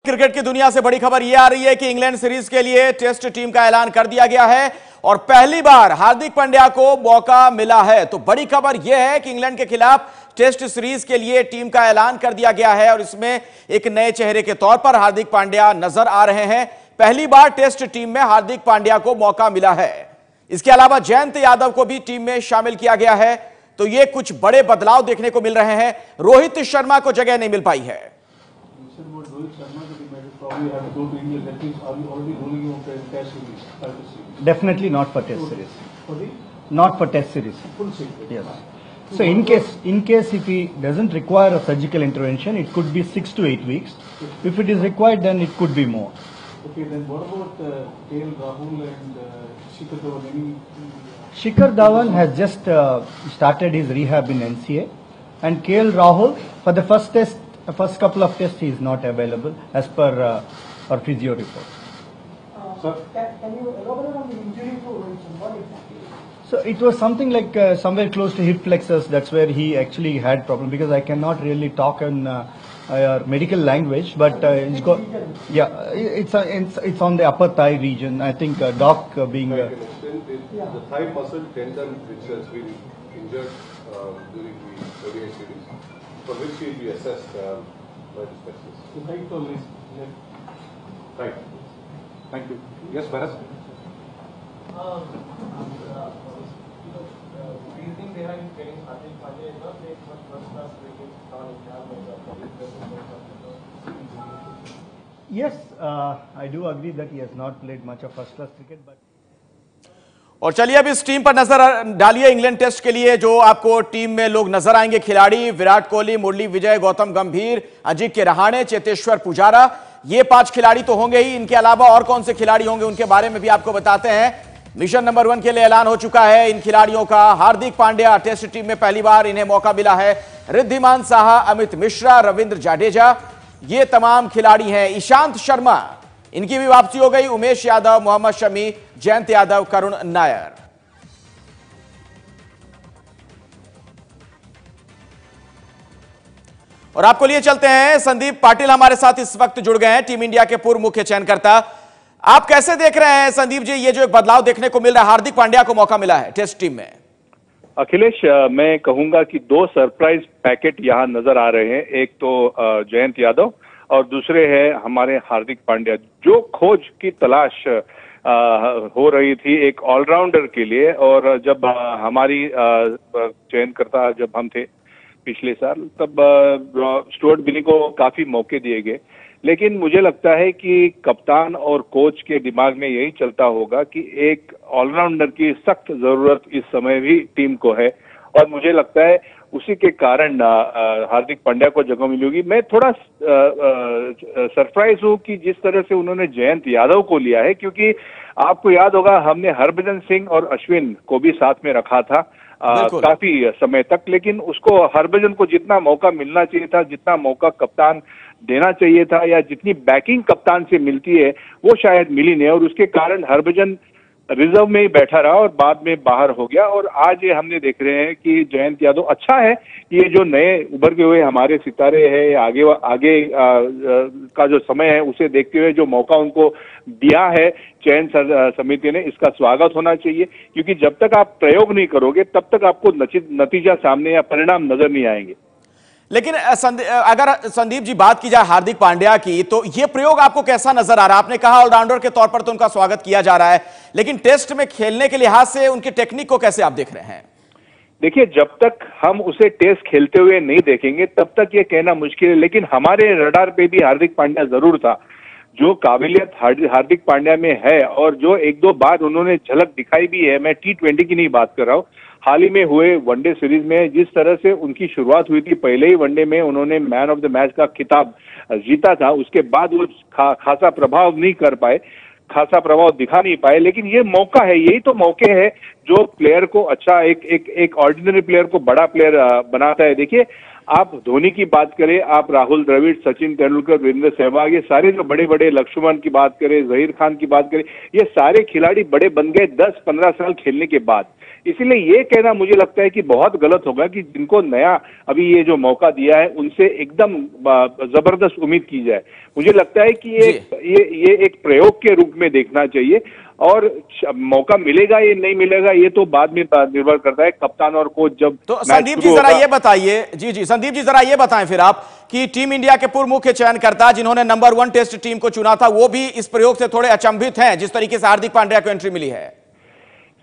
Cricket की दुनिया से बड़ी खबर यह आ रही है कि इंग्लैंड सीरीज के लिए टेस्ट टीम का ऐलान कर दिया गया है और पहली बार हार्दिक पांड्या को मौका मिला है। तो बड़ी खबर यह है कि इंग्लैंड के खिलाफ टेस्ट सीरीज के लिए टीम का ऐलान कर दिया गया है और इसमें एक नए चेहरे के तौर पर हार्दिक पांड्या नजर आ रहे हैं। पहली बार टेस्ट टीम में हार्दिक पांड्या को मौका मिला है। इसके अलावा जयंत यादव को भी टीम में शामिल किया गया है। तो ये कुछ बड़े बदलाव देखने को मिल रहे हैं। रोहित शर्मा को जगह नहीं मिल पाई है। Definitely not for test series. Not for test series. Yes. So in case if he doesn't require a surgical intervention, it could be 6 to 8 weeks. If it is required, then it could be more. Okay, then what about KL Rahul and Shikhar Dhawan? Shikhar Dhawan has just started his rehab in NCA, and KL Rahul for the first couple of tests he is not available as per our physio report. Can you elaborate on the injury to Rohit Sharma? What exactly? So it was something like somewhere close to hip flexors. That's where he actually had problem, because I cannot really talk in medical language, but it's got, yeah, it's on the upper thigh region. I think doc being the thigh muscle tendon which has been injured during the ODI series, for which he will be assessed by the specialist. The height of his leg. Right. Thank you. Yes, Bharat. Reasoning behind getting Hardik Pandya is not make much first-class cricket Yes, I do agree that he has not played much of first-class cricket, but. और चलिए अब इस team पर नजर डालिए। England test के लिए जो आपको टीम में लोग नजर आएंगे खिलाड़ी: विराट कोहली, मुरली विजय, गौतम गंभीर, अजिंक्य रहाणे, चेतेश्वर पुजारा। ये 5 खिलाड़ी तो होंगे ही। इनके अलावा और कौन से खिलाड़ी होंगे उनके बारे में भी आपको बताते हैं। मिशन नंबर 1 के लिए ऐलान हो चुका है इन खिलाड़ियों का। हार्दिक पांड्या टेस्ट टीम में पहली बार इन्हें मौका मिला है। रिद्धिमान साहा, अमित मिश्रा, रविंद्र जाडेजा, ये तमाम खिलाड़ी हैं। ईशांत शर्मा, इनकी भी वापसी हो गई। उमेश यादव, मोहम्मद शमी, जयंत यादव, करुण नायर। और आपको लिए चलते हैं, संदीप पाटिल हमारे साथ इस वक्त जुड़ गए हैं, टीम इंडिया के पूर्व मुख्य चयनकर्ता। आप कैसे देख रहे हैं संदीप जी, ये जो एक बदलाव देखने को मिल रहा है, हार्दिक पांड्या को मौका मिला है टेस्ट टीम में? अखिलेश, मैं कहूंगा कि 2 सरप्राइज पैकेट यहां नजर आ रहे हैं। एक तो जयंत यादव और दूसरे है हमारे हार्दिक पांड्या। जो खोज की तलाश हो रही थी एक ऑलराउंडर के लिए, और जब हमारी चयनकर्ता जब हम थे पिछले साल, तब स्टुअर्ट बिनी को काफी मौके दिए गए। लेकिन मुझे लगता है कि कप्तान और कोच के दिमाग में यही चलता होगा कि एक ऑलराउंडर की सख्त जरूरत इस समय भी टीम को है, और मुझे लगता है उसी के कारण हार्दिक पांड्या को जगह मिलेगी। मैं थोड़ा सरप्राइज हूं कि जिस तरह से उन्होंने जयंत यादव को लिया है, क्योंकि आपको याद होगा हमने हरभजन सिंह और अश्विन को भी साथ में रखा था काफी समय तक, लेकिन उसको हरभजन को जितना मौका मिलना चाहिए था, जितना मौका कप्तान देना चाहिए था, या जितनी बैकिंग कप्तान से मिलती है, वो शायद मिली नहीं, और उसके कारण हरभजन रिजर्व में ही बैठा रहा और बाद में बाहर हो गया। और आज ये हमने देख रहे हैं कि जयंत यादव, अच्छा है ये जो नए उभर के हुए हमारे सितारे हैं, आगे का जो समय है उसे देखते हुए जो मौका उनको दिया है चयन समिति ने, इसका स्वागत होना चाहिए। क्योंकि जब तक आप प्रयोग नहीं करोगे तब तक आपको नतीजा सामने या परिणाम नजर नहीं आएंगे। लेकिन अगर संदीप जी बात की जाए हार्दिक पांड्या की, तो यह प्रयोग आपको कैसा नजर आ रहा है? आपने कहा ऑलराउंडर के तौर पर तो उनका स्वागत किया जा रहा है, लेकिन टेस्ट में खेलने के लिहाज से उनकी टेक्निक को कैसे आप देख रहे हैं? देखिए, जब तक हम उसे टेस्ट खेलते हुए नहीं देखेंगे तब तक ये कहना मुश्किल है, लेकिन हमारे रडार पे भी हार्दिक पांड्या जरूर था। जो काबिलियत हार्दिक पांड्या में है, और जो 1-2 बार उन्होंने झलक दिखाई भी है, मैं T20 की नहीं बात कर रहा हूं, हाल ही में हुए वनडे सीरीज में जिस तरह से उनकी शुरुआत हुई थी, पहले ही वनडे में उन्होंने मैन ऑफ द मैच का खिताब जीता था। उसके बाद वो खासा प्रभाव नहीं कर पाए, खासा प्रभाव दिखा नहीं पाए, लेकिन ये मौका है, यही तो मौके हैं जो प्लेयर को अच्छा, एक ऑर्डिनरी प्लेयर को बड़ा प्लेयर बनाता है। देखिए, आप धोनी की बात करें, आप राहुल द्रविड़, सचिन तेंदुलकर, वीरेंद्र सहवाग, ये सारे जो बड़े बड़े, लक्ष्मण की बात करें, जहीर खान की बात करें, ये सारे खिलाड़ी बड़े बन गए 10-15 साल खेलने के बाद। इसीलिए ये कहना मुझे लगता है कि बहुत गलत होगा कि जिनको नया अभी ये जो मौका दिया है उनसे एकदम जबरदस्त उम्मीद की जाए। मुझे लगता है कि ये एक प्रयोग के रूप में देखना चाहिए, और मौका मिलेगा या नहीं मिलेगा ये तो बाद में निर्भर करता है कप्तान और कोच जब। तो संदीप जी जरा ये बताइए, जी संदीप जी जरा ये बताएं फिर आप कि टीम इंडिया के पूर्व मुख्य चयनकर्ता जिन्होंने नंबर 1 टेस्ट टीम को चुना था, वो भी इस प्रयोग से थोड़े अचंभित हैं जिस तरीके से हार्दिक पांड्या को एंट्री मिली है।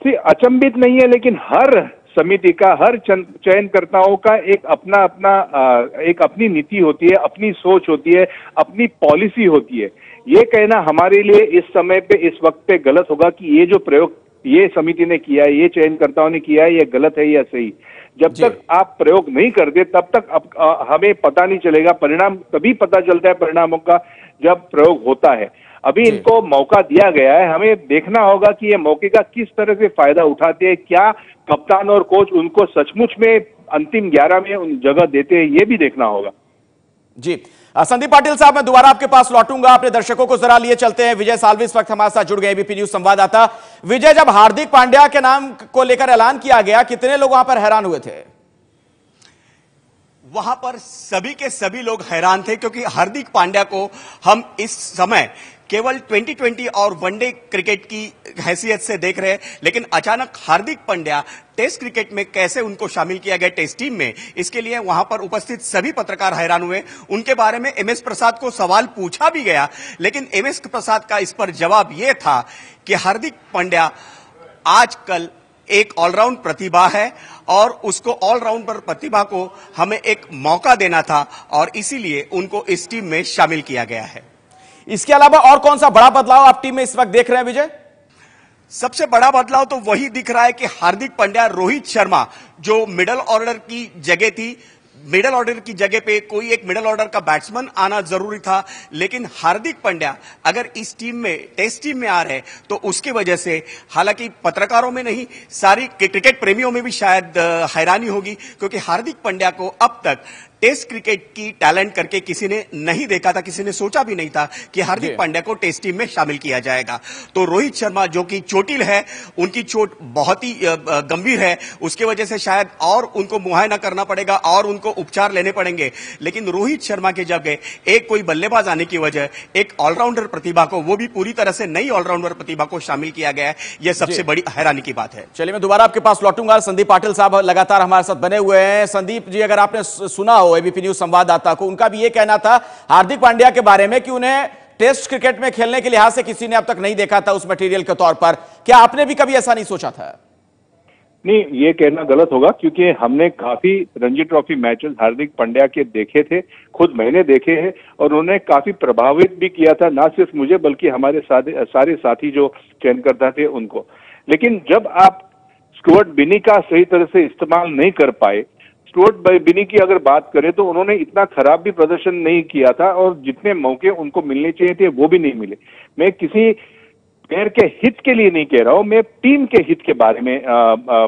अचंभित नहीं है, लेकिन हर समिति का, हर चयनकर्ताओं का एक अपनी नीति होती है, अपनी सोच होती है, अपनी पॉलिसी होती है। ये कहना हमारे लिए इस समय पे, इस वक्त पे गलत होगा कि ये जो प्रयोग ये समिति ने किया है, ये चयनकर्ताओं ने किया है, ये गलत है या सही। जब तक आप प्रयोग नहीं करते तब तक हमें पता नहीं चलेगा। परिणाम तभी पता चलता है परिणामों का जब प्रयोग होता है। अभी इनको मौका दिया गया है, हमें देखना होगा कि ये मौके का किस तरह से फायदा उठाते हैं। क्या कप्तान और कोच उनको सचमुच में अंतिम 11 में उन जगह देते हैं, ये भी देखना होगा। जी संदीप पाटिल साहब, मैं दोबारा आपके पास लौटूंगा। अपने दर्शकों को जरा लिए चलते हैं। विजय सालवी इस वक्त हमारे साथ जुड़ गए, एबीपी न्यूज संवाददाता। विजय, जब हार्दिक पांड्या के नाम को लेकर ऐलान किया गया, कितने लोग वहां पर हैरान हुए थे? वहां पर सभी के सभी लोग हैरान थे, क्योंकि हार्दिक पांड्या को हम इस समय केवल 2020 और वनडे क्रिकेट की हैसियत से देख रहे हैं, लेकिन अचानक हार्दिक पांड्या टेस्ट क्रिकेट में कैसे उनको शामिल किया गया टेस्ट टीम में, इसके लिए वहां पर उपस्थित सभी पत्रकार हैरान हुए। उनके बारे में एमएस प्रसाद को सवाल पूछा भी गया, लेकिन एमएस प्रसाद का इस पर जवाब यह था कि हार्दिक पांड्या आजकल एक ऑलराउंड प्रतिभा है और उसको ऑलराउंडर प्रतिभा को हमें एक मौका देना था और इसीलिए उनको इस टीम में शामिल किया गया है। इसके अलावा और कौन सा बड़ा बदलाव आप टीम में इस वक्त देख रहे हैं विजय? सबसे बड़ा बदलाव तो वही दिख रहा है कि हार्दिक पांड्या, रोहित शर्मा जो मिडिल ऑर्डर की जगह थी, मिडिल ऑर्डर की जगह पे कोई एक मिडिल ऑर्डर का बैट्समैन आना जरूरी था, लेकिन हार्दिक पांड्या अगर इस टीम में, टेस्ट टीम में आ रहे तो उसकी वजह से, हालांकि पत्रकारों में नहीं, सारी क्रिकेट प्रेमियों में भी शायद हैरानी होगी, क्योंकि हार्दिक पांड्या को अब तक टेस्ट क्रिकेट की टैलेंट करके किसी ने नहीं देखा था, किसी ने सोचा भी नहीं था कि हार्दिक पांड्या को टेस्ट टीम में शामिल किया जाएगा। तो रोहित शर्मा जो कि चोटिल है, उनकी चोट बहुत ही गंभीर है, उसके वजह से शायद और उनको मुआयना करना पड़ेगा और उनको उपचार लेने पड़ेंगे, लेकिन रोहित शर्मा के जगह एक कोई बल्लेबाज आने की वजह एक ऑलराउंडर प्रतिभा को, वो भी पूरी तरह से नई ऑलराउंडर प्रतिभा को शामिल किया गया है। यह सबसे बड़ी हैरानी की बात है। चलिए मैं दोबारा आपके पास लौटूंगा। संदीप पाटिल साहब लगातार हमारे साथ बने हुए हैं। संदीप जी, अगर आपने सुना एबीपी न्यूज संवाददाता को, उनका भी यह कहना था हार्दिक पांड्या के बारे में कि उन्हें टेस्ट क्रिकेट में खेलने के लिहाज से किसी ने अब तक नहीं देखा था उस मटेरियल के तौर पर। क्या आपने भी कभी ऐसा नहीं सोचा था? नहीं, ये कहना गलत होगा, क्योंकि हमने काफी रणजी ट्रॉफी मैचेस हार्दिक पांड्या के देखे थे, खुद मैंने देखे हैं, और उन्होंने काफी प्रभावित भी किया था, ना सिर्फ मुझे बल्कि हमारे सारे साथी जो चयनकर्ता थे उनको। लेकिन जब आप स्टुअर्ट बिनी का सही तरह से इस्तेमाल नहीं कर पाए, स्टुअर्ट बिनी की अगर बात करें तो उन्होंने इतना खराब भी प्रदर्शन नहीं किया था और जितने मौके उनको मिलने चाहिए थे वो भी नहीं मिले। मैं किसी प्लेयर के हित के लिए नहीं कह रहा हूं, मैं टीम के हित के बारे में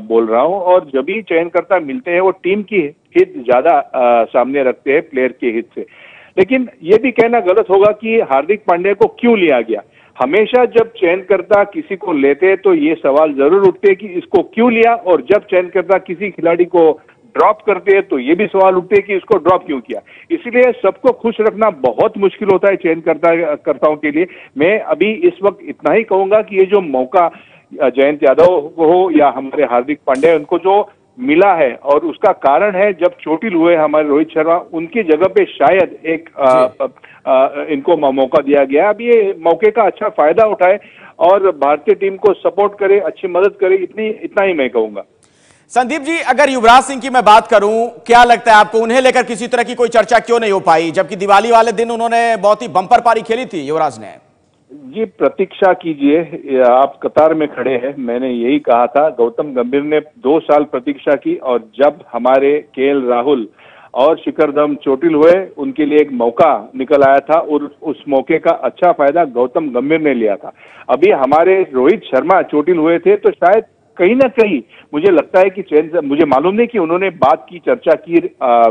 बोल रहा हूं, और जब भी चयनकर्ता मिलते हैं वो टीम की हित ज्यादा सामने रखते हैं प्लेयर के हित से। लेकिन ये भी कहना गलत होगा कि हार्दिक पांड्या को क्यों लिया गया। हमेशा जब चयनकर्ता किसी को लेते हैं तो ये सवाल जरूर उठते हैं कि इसको क्यों लिया, और जब चयनकर्ता किसी खिलाड़ी को ड्रॉप करते हैं तो ये भी सवाल उठते हैं कि इसको ड्रॉप क्यों किया। इसलिए सबको खुश रखना बहुत मुश्किल होता है चयनकर्ताओं के लिए। मैं अभी इस वक्त इतना ही कहूंगा कि ये जो मौका जयंत यादव हो या हमारे हार्दिक पांड्या, उनको जो मिला है और उसका कारण है जब चोटिल हुए हमारे रोहित शर्मा, उनकी जगह पे शायद एक इनको मौका दिया गया। अब ये मौके का अच्छा फायदा उठाए और भारतीय टीम को सपोर्ट करे, अच्छी मदद करे, इतना ही मैं कहूंगा। संदीप जी, अगर युवराज सिंह की मैं बात करूं, क्या लगता है आपको उन्हें लेकर किसी तरह की कोई चर्चा क्यों नहीं हो पाई, जबकि दिवाली वाले दिन उन्होंने बहुत ही बम्पर पारी खेली थी युवराज ने? जी, प्रतीक्षा कीजिए, आप कतार में खड़े हैं। मैंने यही कहा था, गौतम गंभीर ने 2 साल प्रतीक्षा की, और जब हमारे केएल राहुल और शिखर धवन चोटिल हुए, उनके लिए एक मौका निकल आया था और उस मौके का अच्छा फायदा गौतम गंभीर ने लिया था। अभी हमारे रोहित शर्मा चोटिल हुए थे तो शायद कहीं ना कहीं मुझे लगता है कि चयन, मुझे मालूम नहीं कि उन्होंने बात की, चर्चा की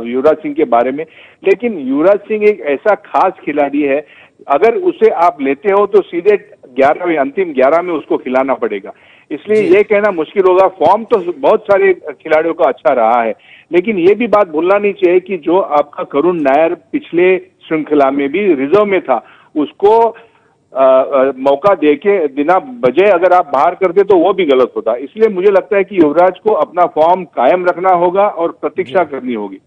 युवराज सिंह के बारे में, लेकिन युवराज सिंह एक ऐसा खास खिलाड़ी है, अगर उसे आप लेते हो तो सीधे 11वें अंतिम 11 में उसको खिलाना पड़ेगा। इसलिए ये कहना मुश्किल होगा। फॉर्म तो बहुत सारे खिलाड़ियों का अच्छा रहा है, लेकिन ये भी बात भूलना नहीं चाहिए कि जो आपका करुण नायर पिछले श्रृंखला में भी रिजर्व में था, उसको मौका देके बिना वजह अगर आप बाहर करते तो वो भी गलत होता। इसलिए मुझे लगता है कि युवराज को अपना फॉर्म कायम रखना होगा और प्रतीक्षा करनी होगी।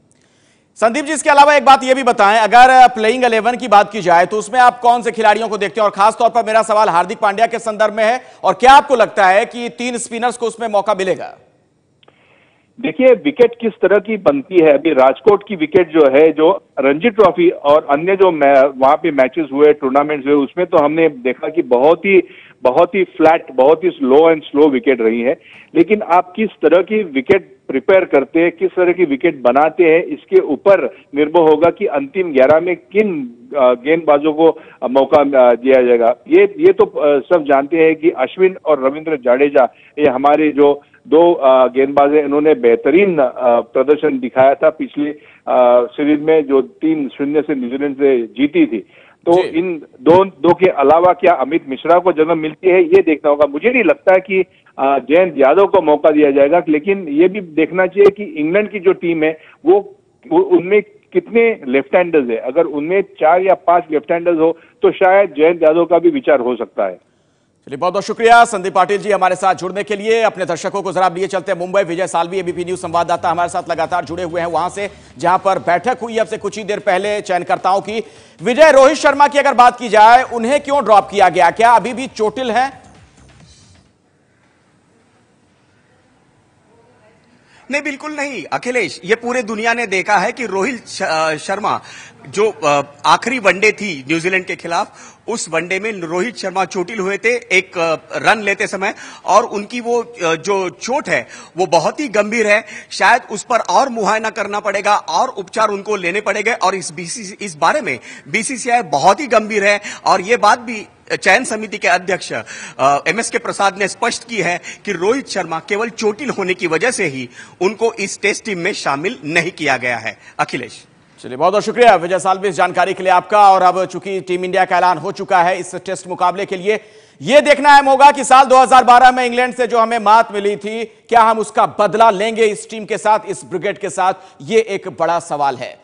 संदीप जी, इसके अलावा एक बात यह भी बताएं, अगर प्लेइंग 11 की बात की जाए तो उसमें आप कौन से खिलाड़ियों को देखते हैं, और खासतौर पर मेरा सवाल हार्दिक पांड्या के संदर्भ में है, और क्या आपको लगता है कि 3 स्पिनर्स को उसमें मौका मिलेगा? देखिए, विकेट किस तरह की बनती है। अभी राजकोट की विकेट जो है, जो रणजी ट्रॉफी और अन्य जो वहां पे मैचेस हुए, टूर्नामेंट्स हुए, उसमें तो हमने देखा कि बहुत ही फ्लैट, बहुत ही स्लो एंड स्लो विकेट रही है। लेकिन आप किस तरह की विकेट प्रिपेयर करते हैं, किस तरह की विकेट बनाते हैं, इसके ऊपर निर्भर होगा कि अंतिम 11 में किन गेंदबाजों को मौका दिया जाएगा। ये तो सब जानते हैं कि अश्विन और रविंद्र जाडेजा, ये हमारे जो 2 गेंदबाज हैं, इन्होंने बेहतरीन प्रदर्शन दिखाया था पिछली सीरीज में, जो 3-0 से न्यूजीलैंड से जीती थी। तो इन दो के अलावा क्या अमित मिश्रा को जगह मिलती है, ये देखना होगा। मुझे नहीं लगता है कि जयंत यादव को मौका दिया जाएगा, लेकिन ये भी देखना चाहिए कि इंग्लैंड की जो टीम है वो उनमें कितने लेफ्ट हैंडर्स है। अगर उनमें 4 या 5 लेफ्ट हैंडर्स हो तो शायद जयंत यादव का भी विचार हो सकता है। चलिए, बहुत बहुत शुक्रिया संदीप पाटिल जी हमारे साथ जुड़ने के लिए। अपने दर्शकों को जरा लिए चलते हैं मुंबई। विजय सालवी एबीपी न्यूज संवाददाता हमारे साथ लगातार जुड़े हुए हैं वहां से, जहां पर बैठक हुई अब से कुछ ही देर पहले चयनकर्ताओं की। विजय, रोहित शर्मा की अगर बात की जाए, उन्हें क्यों ड्रॉप किया गया? क्या अभी भी चोटिल है? नहीं, बिल्कुल नहीं अखिलेश। ये पूरे दुनिया ने देखा है कि रोहित शर्मा जो आखिरी वनडे थी न्यूजीलैंड के खिलाफ, उस वनडे में रोहित शर्मा चोटिल हुए थे एक रन लेते समय, और उनकी वो जो चोट है वो बहुत ही गंभीर है। शायद उस पर और मुआयना करना पड़ेगा और उपचार उनको लेने पड़ेंगे, और इस बारे में बीसीसीआई बहुत ही गंभीर है। और ये बात भी चयन समिति के अध्यक्ष एमएस के प्रसाद ने स्पष्ट की है कि रोहित शर्मा केवल चोटिल होने की वजह से ही उनको इस टेस्ट टीम में शामिल नहीं किया गया है। अखिलेश, चलिए, बहुत बहुत शुक्रिया विजय सालवी इस जानकारी के लिए आपका। और अब चूंकि टीम इंडिया का ऐलान हो चुका है इस टेस्ट मुकाबले के लिए, यह देखना अहम होगा कि साल 2012 में इंग्लैंड से जो हमें मात मिली थी, क्या हम उसका बदला लेंगे इस टीम के साथ, इस ब्रिगेड के साथ? यह एक बड़ा सवाल है।